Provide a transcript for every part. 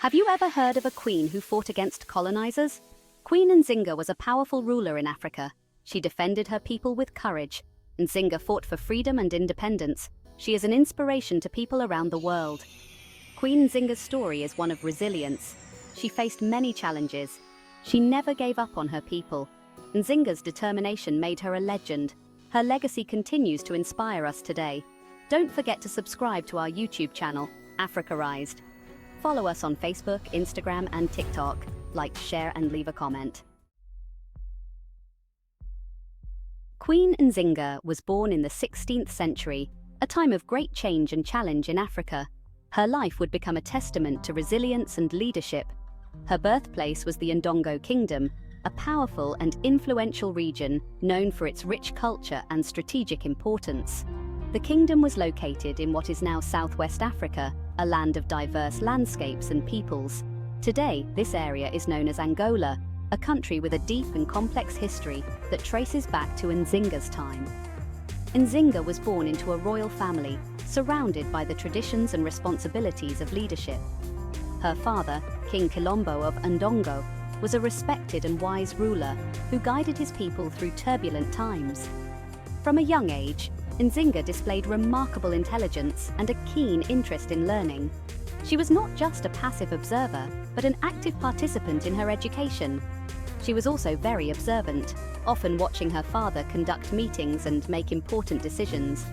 Have you ever heard of a queen who fought against colonizers? Queen Nzinga was a powerful ruler in Africa. She defended her people with courage. Nzinga fought for freedom and independence. She is an inspiration to people around the world. Queen Nzinga's story is one of resilience. She faced many challenges. She never gave up on her people. Nzinga's determination made her a legend. Her legacy continues to inspire us today. Don't forget to subscribe to our YouTube channel, Africarized. Follow us on Facebook, Instagram, and TikTok. Like, share, and leave a comment. Queen Nzinga was born in the 16th century, a time of great change and challenge in Africa. Her life would become a testament to resilience and leadership. Her birthplace was the Ndongo Kingdom, a powerful and influential region known for its rich culture and strategic importance. The kingdom was located in what is now Southwest Africa, a land of diverse landscapes and peoples. Today, this area is known as Angola, a country with a deep and complex history that traces back to Nzinga's time. Nzinga was born into a royal family, surrounded by the traditions and responsibilities of leadership. Her father, King Kilombo of Ndongo, was a respected and wise ruler who guided his people through turbulent times. From a young age, Nzinga displayed remarkable intelligence and a keen interest in learning. She was not just a passive observer, but an active participant in her education. She was also very observant, often watching her father conduct meetings and make important decisions.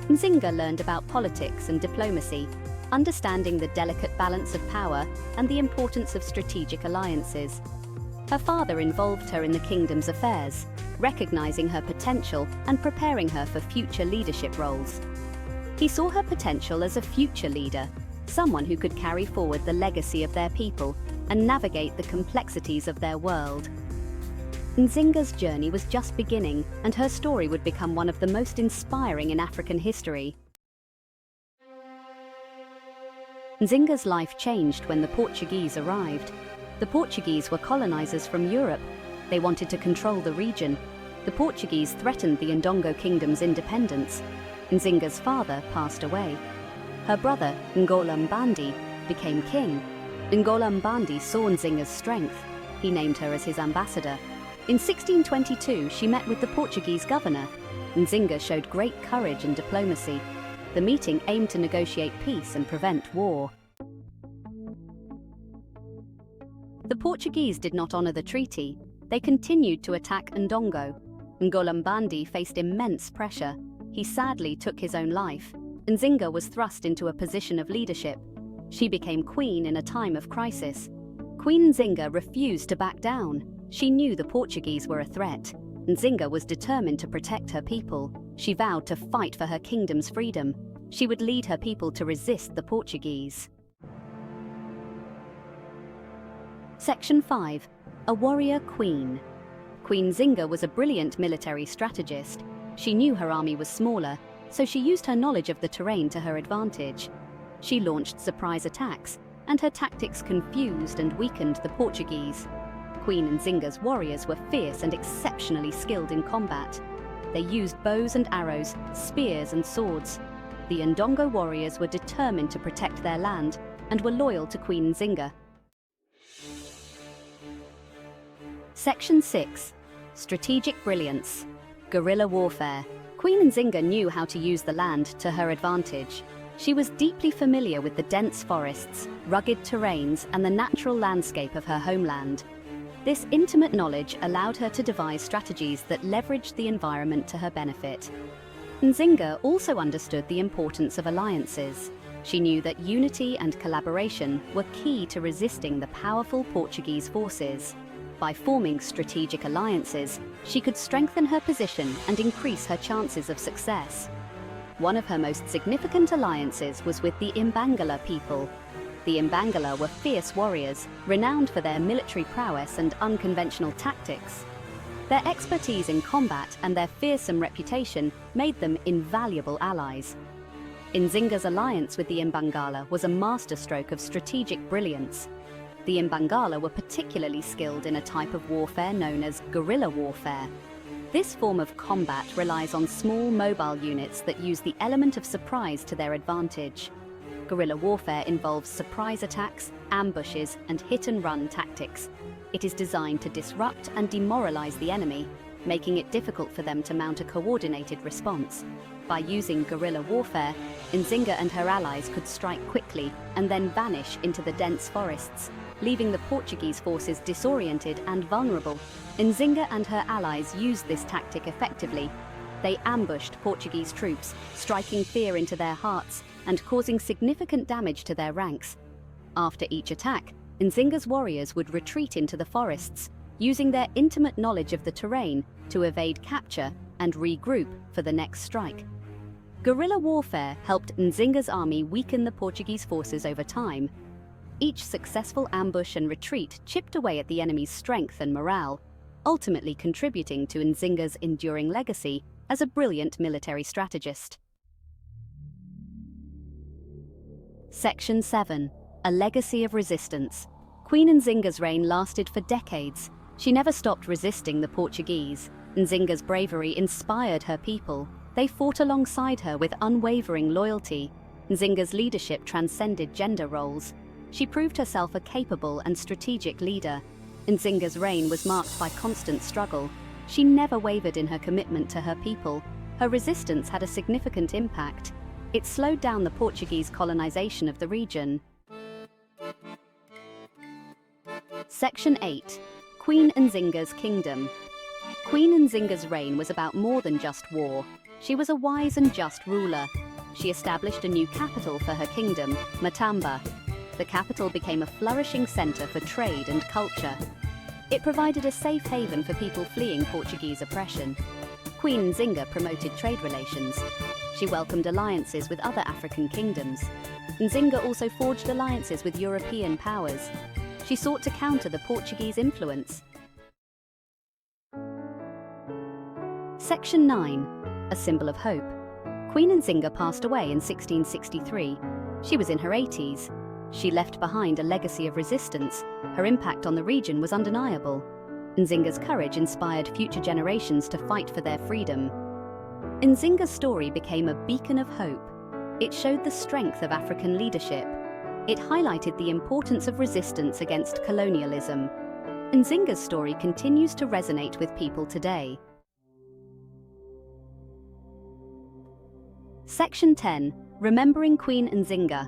Nzinga learned about politics and diplomacy, understanding the delicate balance of power and the importance of strategic alliances. Her father involved her in the kingdom's affairs, recognizing her potential and preparing her for future leadership roles. He saw her potential as a future leader, someone who could carry forward the legacy of their people and navigate the complexities of their world. Nzinga's journey was just beginning, and her story would become one of the most inspiring in African history. Nzinga's life changed when the Portuguese arrived. The Portuguese were colonizers from Europe. They wanted to control the region. The Portuguese threatened the Ndongo Kingdom's independence. Nzinga's father passed away. Her brother, Angola became king. Angola saw Nzinga's strength. He named her as his ambassador. In 1622, she met with the Portuguese governor. Nzinga showed great courage and diplomacy. The meeting aimed to negotiate peace and prevent war. The Portuguese did not honor the treaty. They continued to attack Ndongo. Angola faced immense pressure. He sadly took his own life. Nzinga was thrust into a position of leadership. She became queen in a time of crisis. Queen Nzinga refused to back down. She knew the Portuguese were a threat. Nzinga was determined to protect her people. She vowed to fight for her kingdom's freedom. She would lead her people to resist the Portuguese. Section 5. A warrior queen. Queen Nzinga was a brilliant military strategist. She knew her army was smaller, so she used her knowledge of the terrain to her advantage. She launched surprise attacks, and her tactics confused and weakened the Portuguese. Queen Nzinga's warriors were fierce and exceptionally skilled in combat. They used bows and arrows, spears and swords. The Ndongo warriors were determined to protect their land and were loyal to Queen Nzinga. Section 6. Strategic brilliance. Guerrilla warfare. Queen Nzinga knew how to use the land to her advantage. She was deeply familiar with the dense forests, rugged terrains, and the natural landscape of her homeland. This intimate knowledge allowed her to devise strategies that leveraged the environment to her benefit. Nzinga also understood the importance of alliances. She knew that unity and collaboration were key to resisting the powerful Portuguese forces. By forming strategic alliances, she could strengthen her position and increase her chances of success. One of her most significant alliances was with the Imbangala people. The Imbangala were fierce warriors, renowned for their military prowess and unconventional tactics. Their expertise in combat and their fearsome reputation made them invaluable allies. Nzinga's alliance with the Imbangala was a masterstroke of strategic brilliance. The Imbangala were particularly skilled in a type of warfare known as guerrilla warfare. This form of combat relies on small mobile units that use the element of surprise to their advantage. Guerrilla warfare involves surprise attacks, ambushes, and hit-and-run tactics. It is designed to disrupt and demoralize the enemy, making it difficult for them to mount a coordinated response. By using guerrilla warfare, Nzinga and her allies could strike quickly and then vanish into the dense forests, leaving the Portuguese forces disoriented and vulnerable. Nzinga and her allies used this tactic effectively. They ambushed Portuguese troops, striking fear into their hearts and causing significant damage to their ranks. After each attack, Nzinga's warriors would retreat into the forests, using their intimate knowledge of the terrain to evade capture and regroup for the next strike. Guerrilla warfare helped Nzinga's army weaken the Portuguese forces over time. Each successful ambush and retreat chipped away at the enemy's strength and morale, ultimately contributing to Nzinga's enduring legacy as a brilliant military strategist. Section 7. A legacy of resistance. Queen Nzinga's reign lasted for decades. She never stopped resisting the Portuguese. Nzinga's bravery inspired her people. They fought alongside her with unwavering loyalty. Nzinga's leadership transcended gender roles. She proved herself a capable and strategic leader. Nzinga's reign was marked by constant struggle. She never wavered in her commitment to her people. Her resistance had a significant impact. It slowed down the Portuguese colonization of the region. Section 8. Queen Nzinga's Kingdom. Queen Nzinga's reign was about more than just war. She was a wise and just ruler. She established a new capital for her kingdom, Matamba. The capital became a flourishing center for trade and culture. It provided a safe haven for people fleeing Portuguese oppression. Queen Nzinga promoted trade relations. She welcomed alliances with other African kingdoms. Nzinga also forged alliances with European powers. She sought to counter the Portuguese influence. Section 9. A symbol of hope. Queen Nzinga passed away in 1663. She was in her 80s. She left behind a legacy of resistance. Her impact on the region was undeniable. Nzinga's courage inspired future generations to fight for their freedom. Nzinga's story became a beacon of hope. It showed the strength of African leadership. It highlighted the importance of resistance against colonialism. Nzinga's story continues to resonate with people today. Section 10. Remembering Queen Nzinga.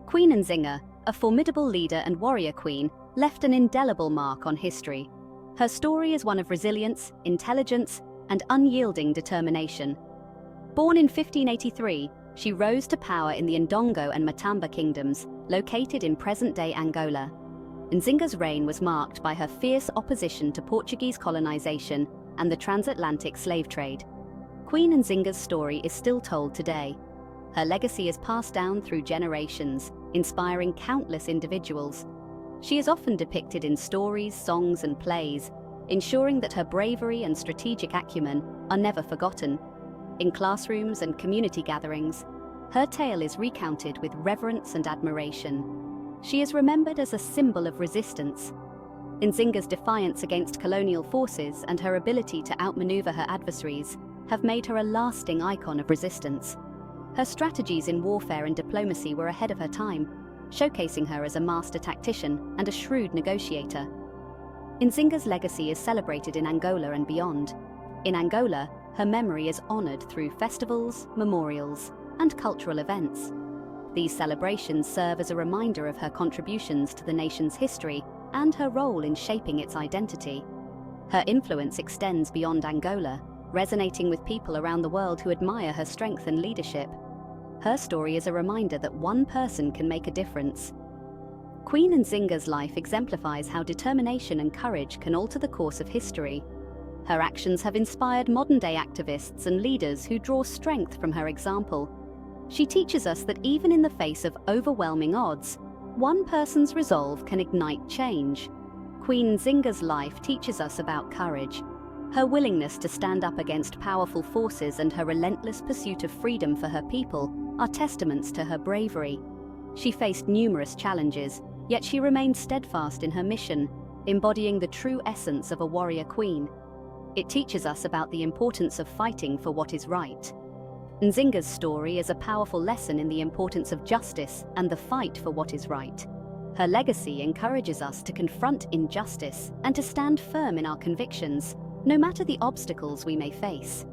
Queen Nzinga, a formidable leader and warrior queen, left an indelible mark on history. Her story is one of resilience, intelligence, and unyielding determination. Born in 1583, she rose to power in the Ndongo and Matamba kingdoms, located in present-day Angola. Nzinga's reign was marked by her fierce opposition to Portuguese colonization and the transatlantic slave trade. Queen Nzinga's story is still told today. Her legacy is passed down through generations, inspiring countless individuals. She is often depicted in stories, songs, and plays, ensuring that her bravery and strategic acumen are never forgotten. In classrooms and community gatherings, her tale is recounted with reverence and admiration. She is remembered as a symbol of resistance. Nzinga's defiance against colonial forces and her ability to outmaneuver her adversaries have made her a lasting icon of resistance. Her strategies in warfare and diplomacy were ahead of her time, showcasing her as a master tactician and a shrewd negotiator. Nzinga's legacy is celebrated in Angola and beyond. In Angola, her memory is honored through festivals, memorials, and cultural events. These celebrations serve as a reminder of her contributions to the nation's history and her role in shaping its identity. Her influence extends beyond Angola, resonating with people around the world who admire her strength and leadership. Her story is a reminder that one person can make a difference. Queen Nzinga's life exemplifies how determination and courage can alter the course of history. Her actions have inspired modern-day activists and leaders who draw strength from her example. She teaches us that even in the face of overwhelming odds, one person's resolve can ignite change. Queen Nzinga's life teaches us about courage. Her willingness to stand up against powerful forces and her relentless pursuit of freedom for her people are testaments to her bravery. She faced numerous challenges, yet she remained steadfast in her mission, embodying the true essence of a warrior queen. It teaches us about the importance of fighting for what is right. Nzinga's story is a powerful lesson in the importance of justice and the fight for what is right. Her legacy encourages us to confront injustice and to stand firm in our convictions, no matter the obstacles we may face.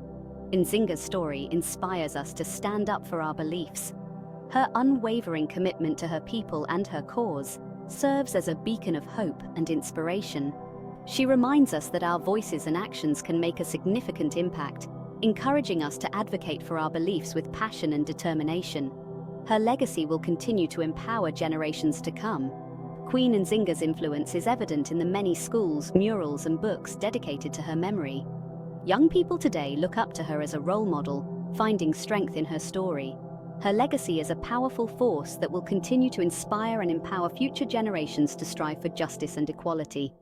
Nzinga's story inspires us to stand up for our beliefs. Her unwavering commitment to her people and her cause serves as a beacon of hope and inspiration. She reminds us that our voices and actions can make a significant impact, encouraging us to advocate for our beliefs with passion and determination. Her legacy will continue to empower generations to come. Queen Nzinga's influence is evident in the many schools, murals, and books dedicated to her memory. Young people today look up to her as a role model, finding strength in her story. Her legacy is a powerful force that will continue to inspire and empower future generations to strive for justice and equality.